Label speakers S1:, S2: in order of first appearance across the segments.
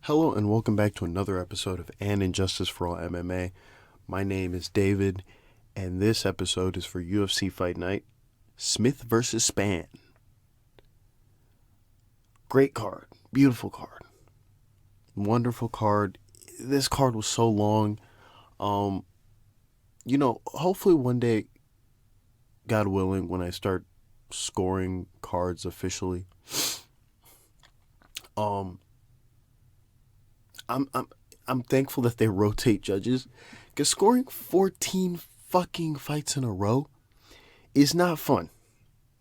S1: Hello and welcome back to another episode of Injustice For All MMA. My name is David, and this episode is for UFC Fight Night, Smith vs. Spann. Great card, beautiful card, wonderful card. This card was so long. Hopefully one day, God willing, when I start scoring cards officially, I'm thankful that they rotate judges, because scoring 14 fucking fights in a row is not fun.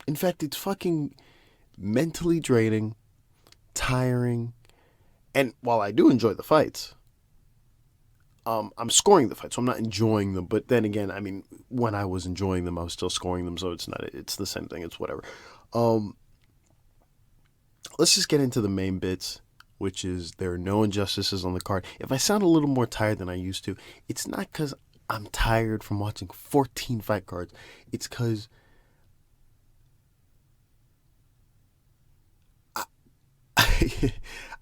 S1: In fact, it's fucking mentally draining, tiring, and while I do enjoy the fights, I'm scoring the fights, so I'm not enjoying them. But then again, I mean, when I was enjoying them, I was still scoring them, so it's the same thing. It's whatever. Let's just get into the main bits, which is there are no injustices on the card. If I sound a little more tired than I used to, it's not because I'm tired from watching 14 fight cards. It's because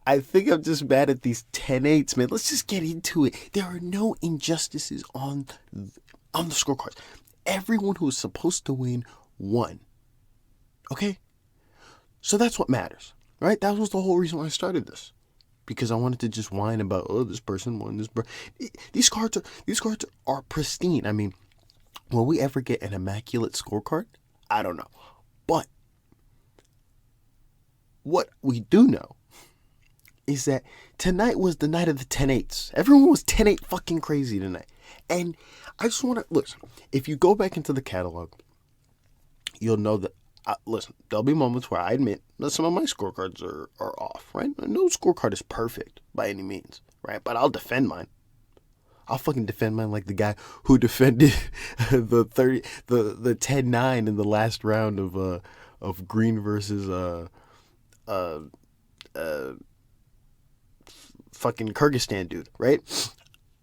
S1: I think I'm just mad at these 10-8s, man. Let's just get into it. There are no injustices on the scorecards. Everyone who was supposed to win won. Okay? So that's what matters, right? That was the whole reason why I started this. Because I wanted to just whine about, this person won, these cards are pristine. I mean, will we ever get an immaculate scorecard? I don't know. But what we do know is that tonight was the night of the 10-8s. Everyone was 10-8 fucking crazy tonight. And I just want to, listen, if you go back into the catalog, you'll know that, listen, there'll be moments where I admit that some of my scorecards are off, right? No scorecard is perfect by any means, right? But I'll defend mine. I'll fucking defend mine like the guy who defended the 10-9 in the last round of Green versus fucking Kyrgyzstan dude, right?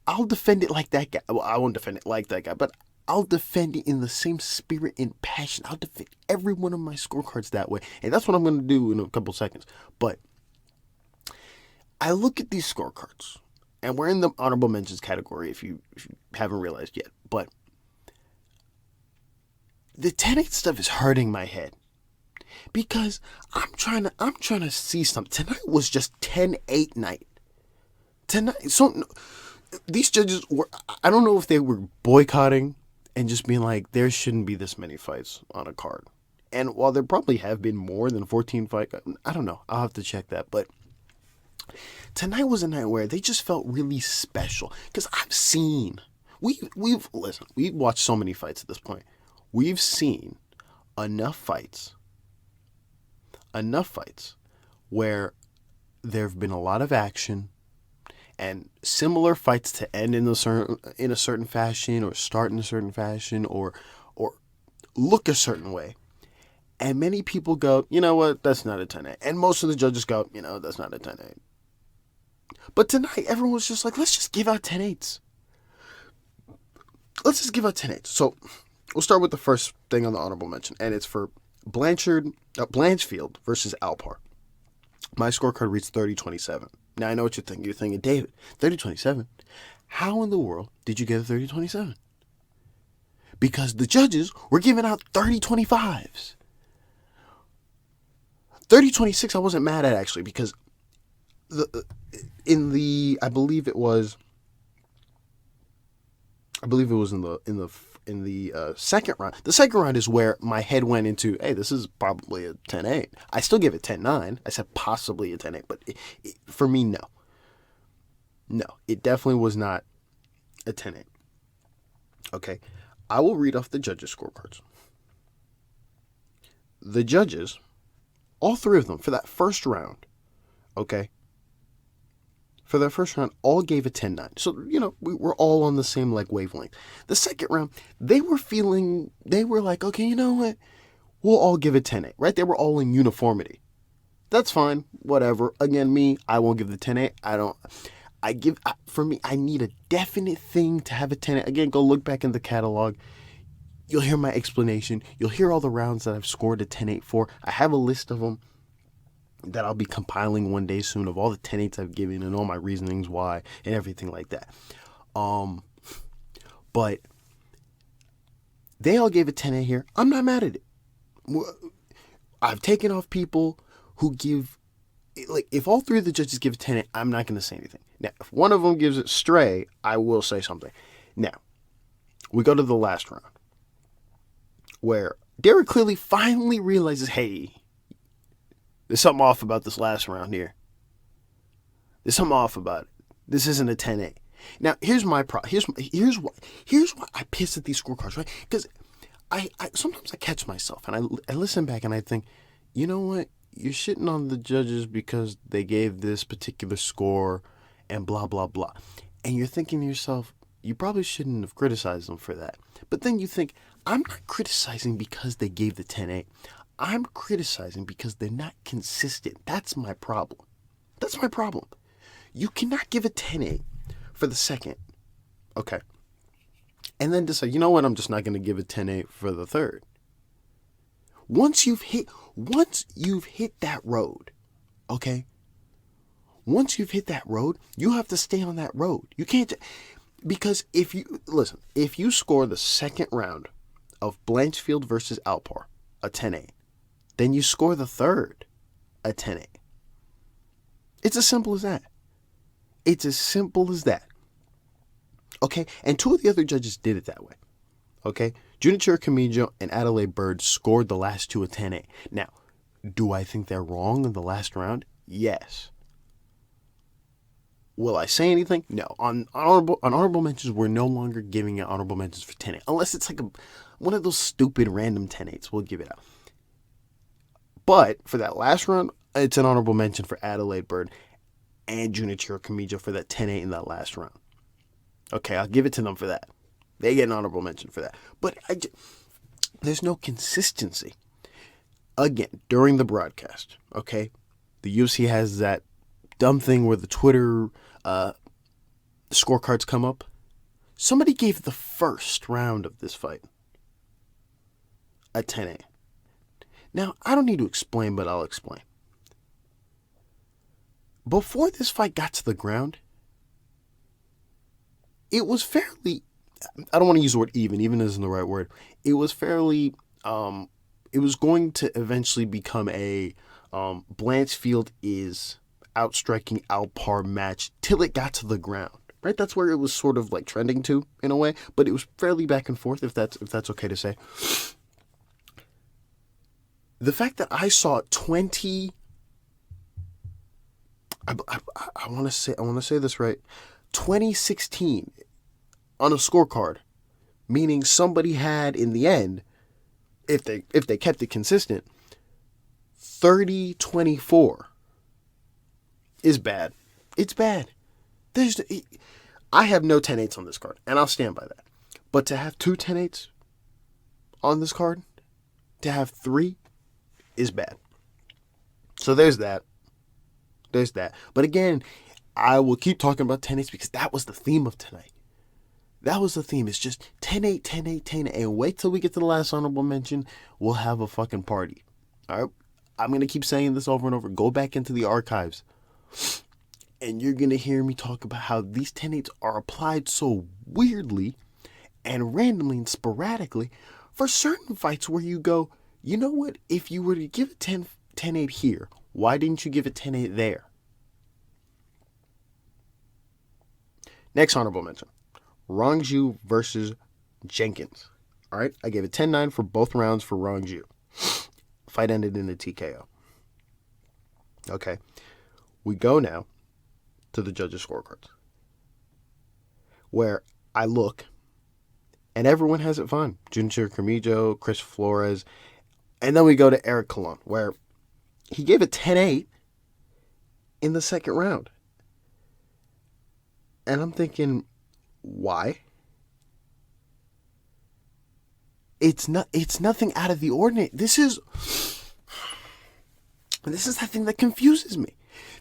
S1: I'll defend it like that guy. Well, I won't defend it like that guy, but I'll defend it in the same spirit and passion. I'll defend every one of my scorecards that way. And that's what I'm going to do in a couple seconds. But I look at these scorecards, and we're in the honorable mentions category if you haven't realized yet. But the 10-8 stuff is hurting my head. Because I'm trying to see something. Tonight was just 10-8 night. Tonight, so these judges were, I don't know if they were boycotting and just being like, there shouldn't be this many fights on a card. And while there probably have been more than 14 fights, I don't know. I'll have to check that. But tonight was a night where they just felt really special. Because I've seen, we've watched so many fights at this point. We've seen enough fights where there have been a lot of action and similar fights to end in a certain fashion, or start in a certain fashion, or look a certain way. And many people go, you know what, that's not a 10-8. And most of the judges go, that's not a 10-8. But tonight, everyone was just like, let's just give out 10-8s. Let's just give out 10-8s. So we'll start with the first thing on the honorable mention, and it's for Blanchfield versus Alpar. My scorecard reads 30-27. Now, I know what you're thinking. You're thinking, David, 30-27? How in the world did you get a 30-27? Because the judges were giving out 30-25s. 30-26 I wasn't mad at, actually, because I believe it was in the second round. The second round is where my head went into, hey, this is probably a 10-8. I still give it 10-9. I said possibly a 10-8, but for me, no. No, it definitely was not a 10-8. Okay, I will read off the judges' scorecards. The judges, all three of them, for that first round, okay, for that first round, all gave a 10-9. So, we were all on the same, wavelength. The second round, they were like, okay, you know what? We'll all give it 10-8, right? They were all in uniformity. That's fine. Whatever. Again, me, I won't give the 10-8. For me, I need a definite thing to have a 10-8. Again, go look back in the catalog. You'll hear my explanation. You'll hear all the rounds that I've scored a 10-8 for. I have a list of them. that I'll be compiling one day soon of all the 10-8s I've given and all my reasonings why and everything like that. But they all gave a 10-8 here. I'm not mad at it. I've taken off people who give, like, if all three of the judges give a 10-8, I'm not going to say anything. Now, if one of them gives it stray, I will say something. Now, we go to the last round, where Derek clearly finally realizes, hey, there's something off about this last round here. There's something off about it. This isn't a 10-8. Now, here's my problem. Here's why I piss at these scorecards, right? Because I sometimes I catch myself and I listen back and I think, you know what? You're shitting on the judges because they gave this particular score and blah, blah, blah. And you're thinking to yourself, you probably shouldn't have criticized them for that. But then you think, I'm not criticizing because they gave the 10-8. I'm criticizing because they're not consistent. That's my problem. That's my problem. You cannot give a 10-8 for the second, okay, and then decide, you know what, I'm just not going to give a 10-8 for the third. Once you've hit that road, okay, once you've hit that road, you have to stay on that road. You can't, because if you score the second round of Blanchfield versus Alpar a 10-8, then you score the third a 10-8. It's as simple as that. It's as simple as that. Okay? And two of the other judges did it that way. Okay? Junichiro Kamijo and Adelaide Bird scored the last two a 10-8. Now, do I think they're wrong in the last round? Yes. Will I say anything? No. On honorable mentions, we're no longer giving out honorable mentions for 10-8. Unless it's like one of those stupid random 10-8s. We'll give it out. But for that last round, it's an honorable mention for Adelaide Bird and Junichiro Kamijo for that 10-8 in that last round. Okay, I'll give it to them for that. They get an honorable mention for that. But there's no consistency. Again, during the broadcast, okay, the UFC has that dumb thing where the Twitter scorecards come up. Somebody gave the first round of this fight a 10-8. Now, I don't need to explain, but I'll explain. Before this fight got to the ground, it was fairly, I don't want to use the word even isn't the right word. It was fairly, it was going to eventually become a Blanchfield is outstriking Alpar match till it got to the ground, right? That's where it was sort of like trending to in a way, but it was fairly back and forth, if that's okay to say. The fact that I saw 20, I want to say this right, 2016 on a scorecard, meaning somebody had in the end, if they kept it consistent, 30-24 is bad. It's bad. I have no 10-8s on this card, and I'll stand by that. But to have two 10-8s on this card, to have three, is bad. So there's that. There's that. But again, I will keep talking about 10-8s because that was the theme of tonight. That was the theme. It's just 10-8, 10-8, 10-8. And wait till we get to the last honorable mention. We'll have a fucking party. All right? I'm going to keep saying this over and over. Go back into the archives. And you're going to hear me talk about how these 10-8s are applied so weirdly and randomly and sporadically for certain fights where you go, you know what? If you were to give a 10-8 here, why didn't you give a 10-8 there? Next honorable mention. Rong Zhu versus Jenkins. All right, I gave it 10-9 for both rounds for Rong Zhu. Fight ended in a TKO. Okay, we go now to the judges' scorecards, where I look, and everyone has it fine. Junichiro Kamijo, Chris Flores, and then we go to Eric Colon, where he gave a 10-8 in the second round. And I'm thinking, why? It's nothing out of the ordinary. This is the thing that confuses me.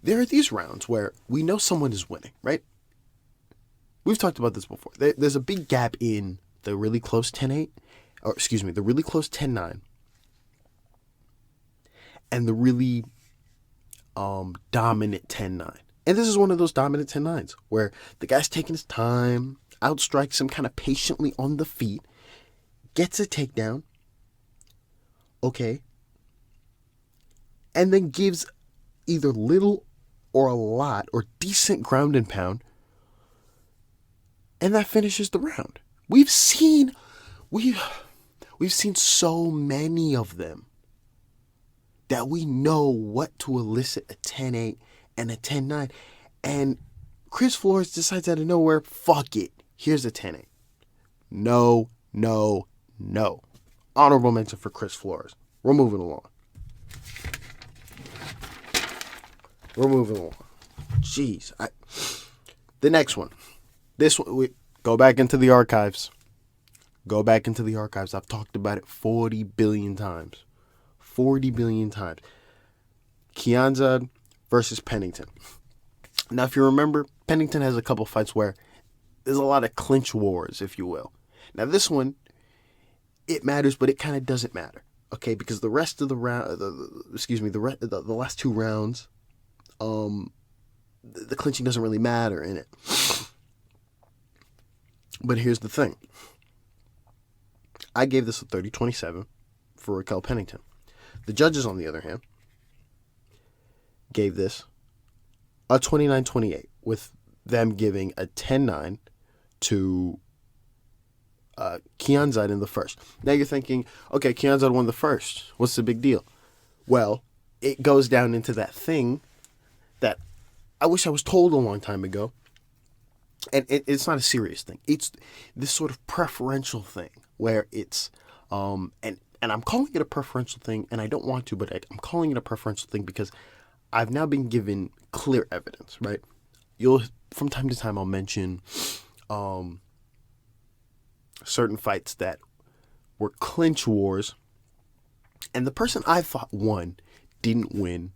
S1: There are these rounds where we know someone is winning, right? We've talked about this before. There's a big gap in the really close 10-8, or excuse me, the really close 10-9, and the really dominant 10-9. And this is one of those dominant 10-9s where the guy's taking his time, outstrikes him kind of patiently on the feet, gets a takedown, okay, and then gives either little or a lot or decent ground and pound, and that finishes the round. We've seen so many of them that we know what to elicit a 10-8 and a 10-9, and Chris Flores decides out of nowhere, fuck it, here's a 10-8. No. Honorable mention for Chris Flores. We're moving along. Jeez. The next one. This one, we go back into the archives. I've talked about it 40 billion times. Kianzad versus Pennington. Now, if you remember, Pennington has a couple fights where there's a lot of clinch wars, if you will. Now, this one, it matters, but it kind of doesn't matter. Okay, because the rest of the round, the last two rounds, the clinching doesn't really matter in it. But here's the thing. I gave this a 30-27 for Raquel Pennington. The judges, on the other hand, gave this a 29-28, with them giving a 10-9 to Kianzad in the first. Now you're thinking, okay, Kianzad won the first. What's the big deal? Well, it goes down into that thing that I wish I was told a long time ago. And it's not a serious thing. It's this sort of preferential thing where it's, and I'm calling it a preferential thing, and I don't want to, but I'm calling it a preferential thing because I've now been given clear evidence, right? From time to time, I'll mention certain fights that were clinch wars, and the person I thought won didn't win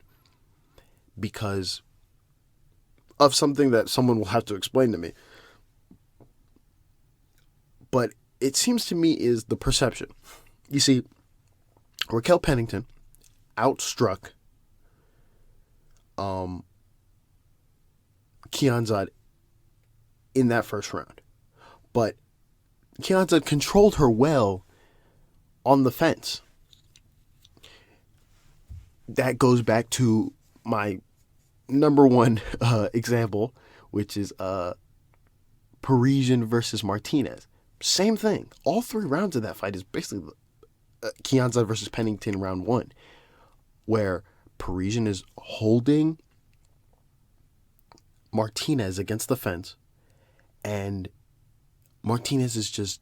S1: because of something that someone will have to explain to me. But it seems to me is the perception. You see, Raquel Pennington outstruck Kianzad in that first round. But Kianzad controlled her well on the fence. That goes back to my number one example, which is Parisian versus Martinez. Same thing. All three rounds of that fight is basically Kianzad versus Pennington round one, where Parisian is holding Martinez against the fence, and Martinez is just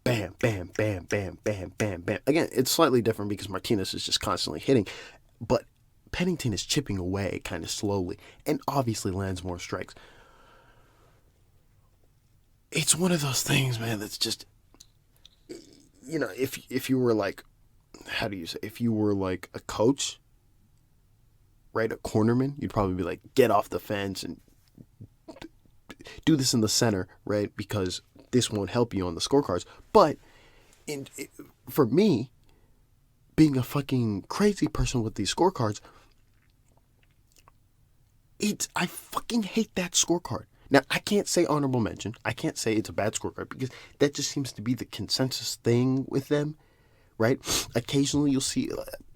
S1: bam, bam, bam, bam, bam, bam, bam. Again, it's slightly different because Martinez is just constantly hitting, but Pennington is chipping away kind of slowly and obviously lands more strikes. It's one of those things, man, that's just, you know, if you were like, how do you say, if you were like a coach, right, a cornerman, you'd probably be like, get off the fence and do this in the center, right, because this won't help you on the scorecards. But for me, being a fucking crazy person with these scorecards, I fucking hate that scorecard. Now, I can't say honorable mention. I can't say it's a bad scorecard because that just seems to be the consensus thing with them, right? Occasionally you'll see,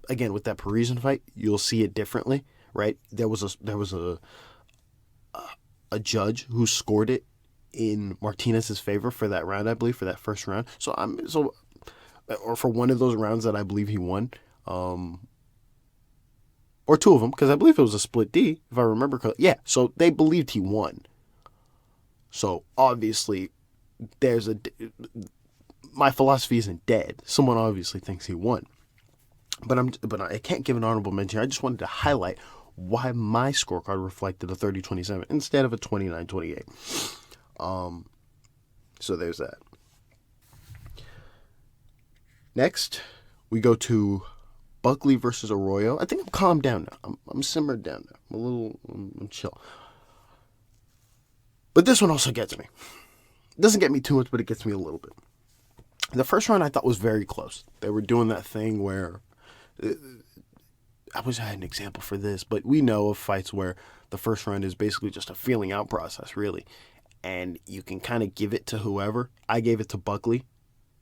S1: again, with that Parisian fight, you'll see it differently, right? There was a judge who scored it in Martinez's favor for that round, I believe, for that first round. Or for one of those rounds that I believe he won, or two of them, because I believe it was a split D, if I remember correctly. Yeah, so they believed he won. So obviously, my philosophy isn't dead. Someone obviously thinks he won, but I can't give an honorable mention. I just wanted to highlight why my scorecard reflected a 30-27 instead of a 29-28. So there's that. Next, we go to Buckley versus Arroyo. I think I'm calmed down now. I'm simmered down now. I'm chill. But this one also gets me. It doesn't get me too much, but it gets me a little bit. The first round I thought was very close. They were doing that thing where I wish I had an example for this, but we know of fights where the first round is basically just a feeling out process, really. And you can kind of give it to whoever. I gave it to Buckley.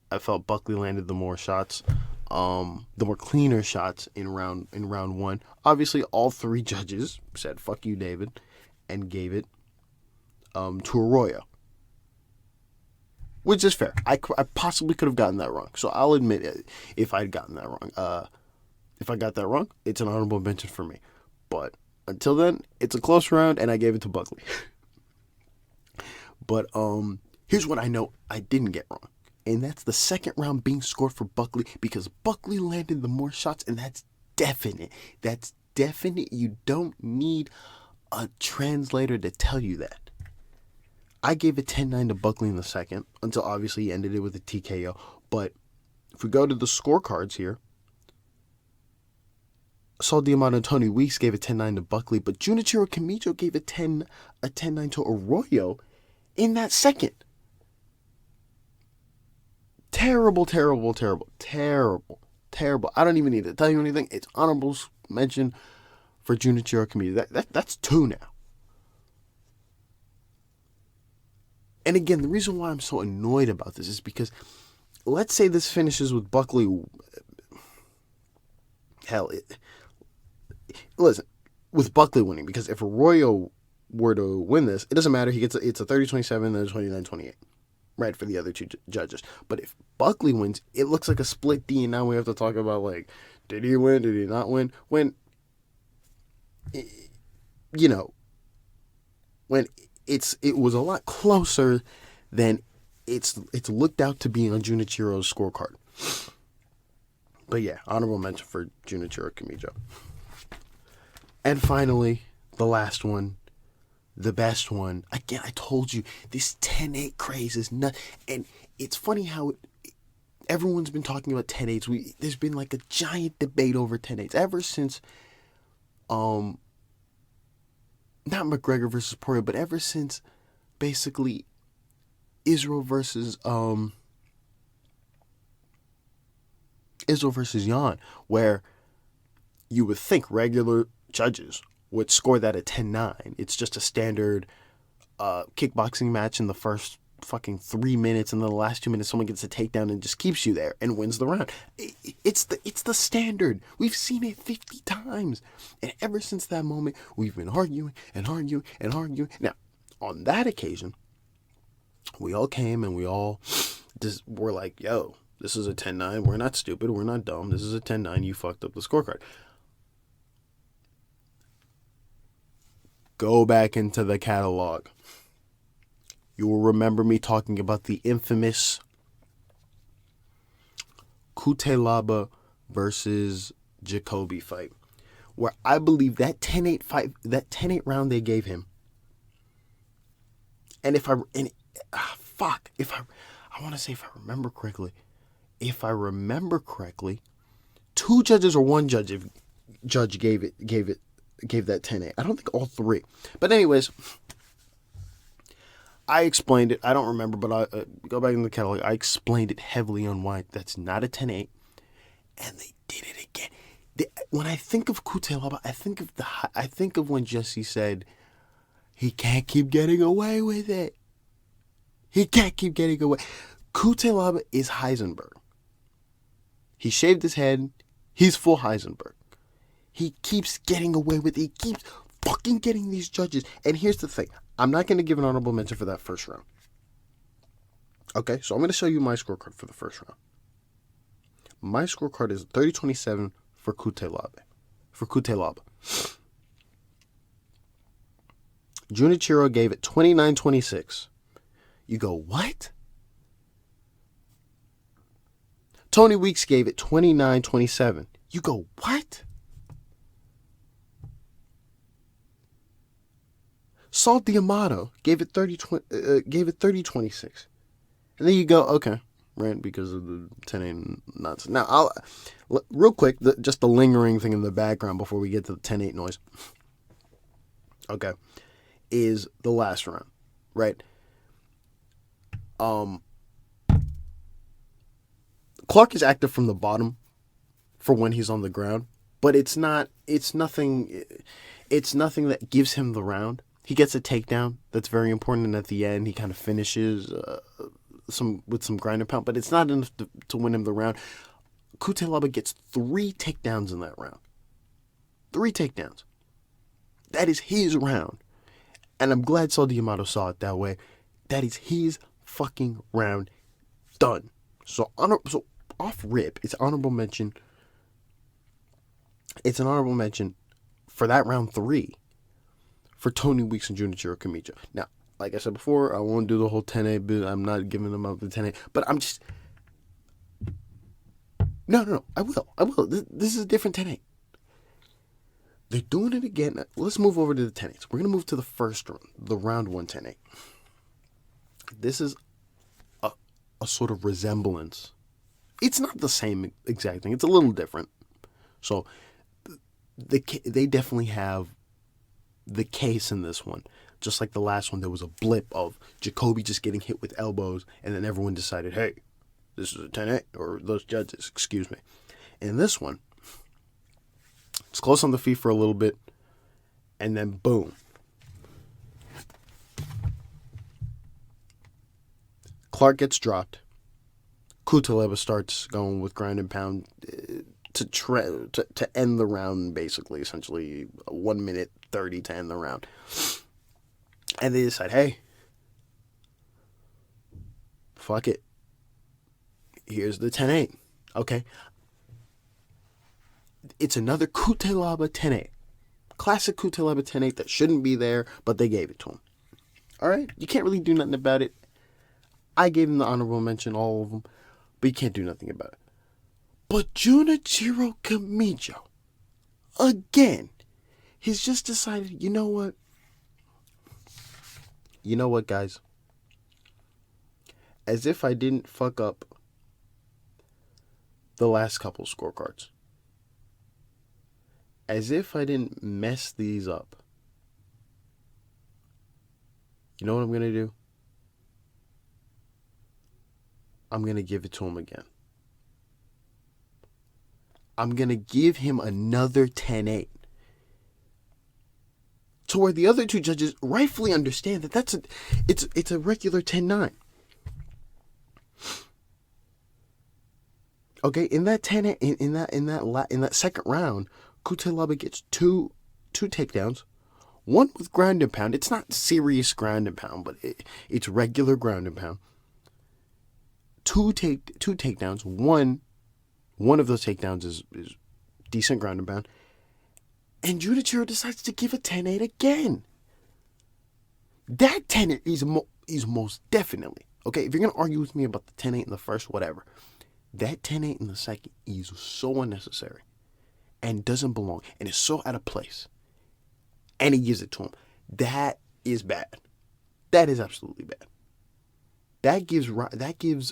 S1: I felt Buckley landed the more shots, the more cleaner shots in round one. Obviously, all three judges said "fuck you, David," and gave it to Arroyo, which is fair. I possibly could have gotten that wrong, so I'll admit it if I'd gotten that wrong. If I got that wrong, it's an honorable mention for me. But until then, it's a close round, and I gave it to Buckley. But here's what I know I didn't get wrong. And that's the second round being scored for Buckley, because Buckley landed the more shots, and that's definite. That's definite. You don't need a translator to tell you that. I gave it 10-9 to Buckley in the second, until obviously he ended it with a TKO. But if we go to the scorecards here, Saul D'Amato and Tony Weeks gave it 10-9 to Buckley, but Junichiro Kamijo gave it 10-9 to Arroyo in that second. Terrible. I don't even need to tell you anything. It's honorable mention for Junichiro Kamijo. That's 2 now. And again, the reason why I'm so annoyed about this is because let's say this finishes with Buckley. Listen, with Buckley winning, because if Arroyo were to win this, it doesn't matter. It's a 30-27 and a 29-28. Right, for the other two judges. But if Buckley wins, it looks like a split D, and now we have to talk about, like, did he win, did he not win? When it was a lot closer than it's looked out to be on Junichiro's scorecard. But yeah, honorable mention for Junichiro Kamijo. And finally, the last one. The best one. Again, I told you, this 10-8 craze is nuts. And it's funny how everyone's been talking about 10-8s. There's been like a giant debate over 10-8s ever since, not McGregor versus Poirier, but ever since basically Israel versus Jan, where you would think regular judges would score that at 10-9. It's just a standard kickboxing match in the first fucking 3 minutes, and then the last 2 minutes someone gets a takedown and just keeps you there and wins the round. It's the standard. We've seen it 50 times. And ever since that moment, we've been arguing. Now, on that occasion, we all came and we all just were like, yo, this is a 10-9. We're not stupid. We're not dumb. This is a 10-9. You fucked up the scorecard. Go back into the catalog. You will remember me talking about the infamous Cutelaba versus Jacoby fight, where I believe that 10-8 fight, that 10-8 round they gave him. And if I want to say if I remember correctly, 2 judges or 1 judge gave that 10-8. I don't think all 3. But anyways, I explained it. I don't remember, but I go back in the catalog. I explained it heavily on why that's not a 10-8. And they did it again. When I think of Cutelaba, I think of when Jesse said, he can't keep getting away with it. He can't keep getting away. Cutelaba is Heisenberg. He shaved his head. He's full Heisenberg. He keeps getting away with it. He keeps fucking getting these judges. And here's the thing. I'm not going to give an honorable mention for that first round. Okay, so I'm going to show you my scorecard for the first round. My scorecard is 30-27 for Cutelaba. Junichiro gave it 29-26. You go, what? Tony Weeks gave it 29-27. You go, what? Saul D'Amato gave it 30-26. And then you go, okay, right, because of the 10-8 nonsense. Now, real quick, just the lingering thing in the background before we get to the 10-8 noise, okay, is the last round, right? Clark is active from the bottom for when he's on the ground, but it's not. It's nothing. It's nothing that gives him the round. He gets a takedown that's very important, and at the end he kind of finishes with some grind and pound, but it's not enough to win him the round. Cutelaba gets 3 takedowns in that round. 3 takedowns. That is his round. And I'm glad Saul D'Amato saw it that way. That is his fucking round. Done. So off rip, it's honorable mention. It's an honorable mention for that round 3 for Tony Weeks and Junichiro Kamijo. Now, like I said before, I won't do the whole 10-8 bit. I'm not giving them up the 10-8. But I'm just... No. I will. This is a different 10-8. They're doing it again. Let's move over to the 10-8s. We're going to move to the first round, the round 1 10-8. This is a sort of resemblance. It's not the same exact thing. It's a little different. So they definitely have the case in this one. Just like the last one, there was a blip of Jacoby just getting hit with elbows, and then everyone decided, hey, this is a 10-8, or those judges, excuse me. In this one, it's close on the feet for a little bit, and then boom. Clark gets dropped. Cutelaba starts going with ground and pound to end the round, basically, essentially 1 minute 30 to end the round. And they decide, hey, fuck it. Here's the 10-8. Okay. It's another Cutelaba 10-8. Classic Cutelaba 10-8 that shouldn't be there, but they gave it to him. All right? You can't really do nothing about it. I gave him the honorable mention, all of them, but you can't do nothing about it. But Junichiro Kamijo, again, he's just decided, you know what? You know what, guys? As if I didn't fuck up the last couple scorecards. As if I didn't mess these up. You know what I'm going to do? I'm going to give it to him again. I'm going to give him another 10-8. To where the other 2 judges rightfully understand that it's a regular 10-9. Okay, in that 10 in that second round, Cutelaba gets two takedowns, one with ground and pound. It's not serious ground and pound, but it's regular ground and pound. Two takedowns. One of those takedowns is decent ground and pound. And Junichiro decides to give a 10-8 again. That 10-8 is most definitely, okay, if you're going to argue with me about the 10-8 in the first, whatever, that 10-8 in the second is so unnecessary and doesn't belong and is so out of place. And he gives it to him. That is bad. That is absolutely bad. That gives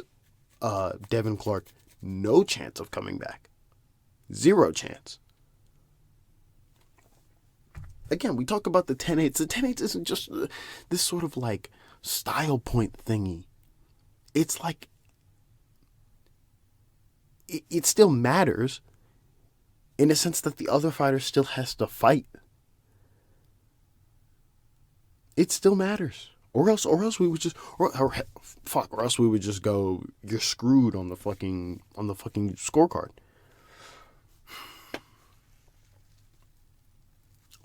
S1: Devin Clark no chance of coming back. 0 chance. Again, we talk about the 10-8s. The 10-8s isn't just this sort of like style point thingy. It's like it still matters in a sense that the other fighter still has to fight. It still matters. Or else we would just or else we would just go, you're screwed on the fucking scorecard.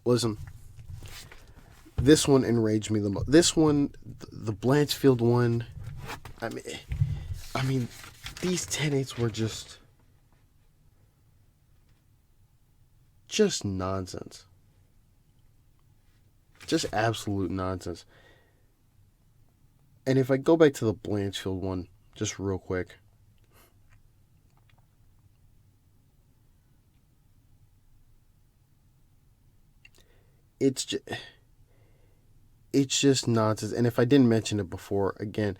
S1: Listen, this one enraged me the most. This one, the Blanchfield one, I mean, these 10-8s were just nonsense. Just absolute nonsense. And if I go back to the Blanchfield one, just real quick. It's just nonsense. And if I didn't mention it before, again,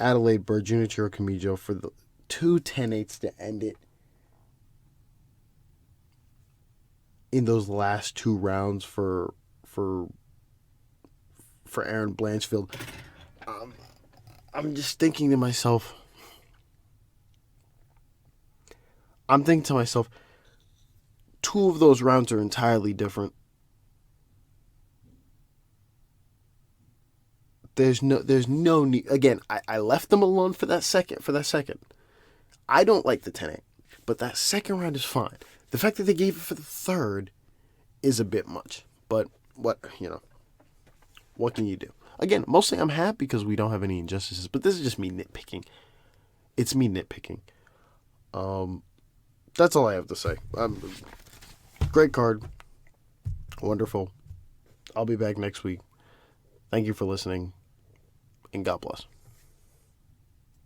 S1: Adelaide Bird, Junichiro Kamijo for the 2 10-8s to end it in those last 2 rounds for Aaron Blanchfield. I'm just thinking to myself, two of those rounds are entirely different. There's no need. Again, I left them alone for that second. I don't like the 10-8, but that second round is fine. The fact that they gave it for the third is a bit much. But what can you do? Again, mostly I'm happy because we don't have any injustices, but this is just me nitpicking. It's me nitpicking. That's all I have to say. Great card. Wonderful. I'll be back next week. Thank you for listening, and God bless.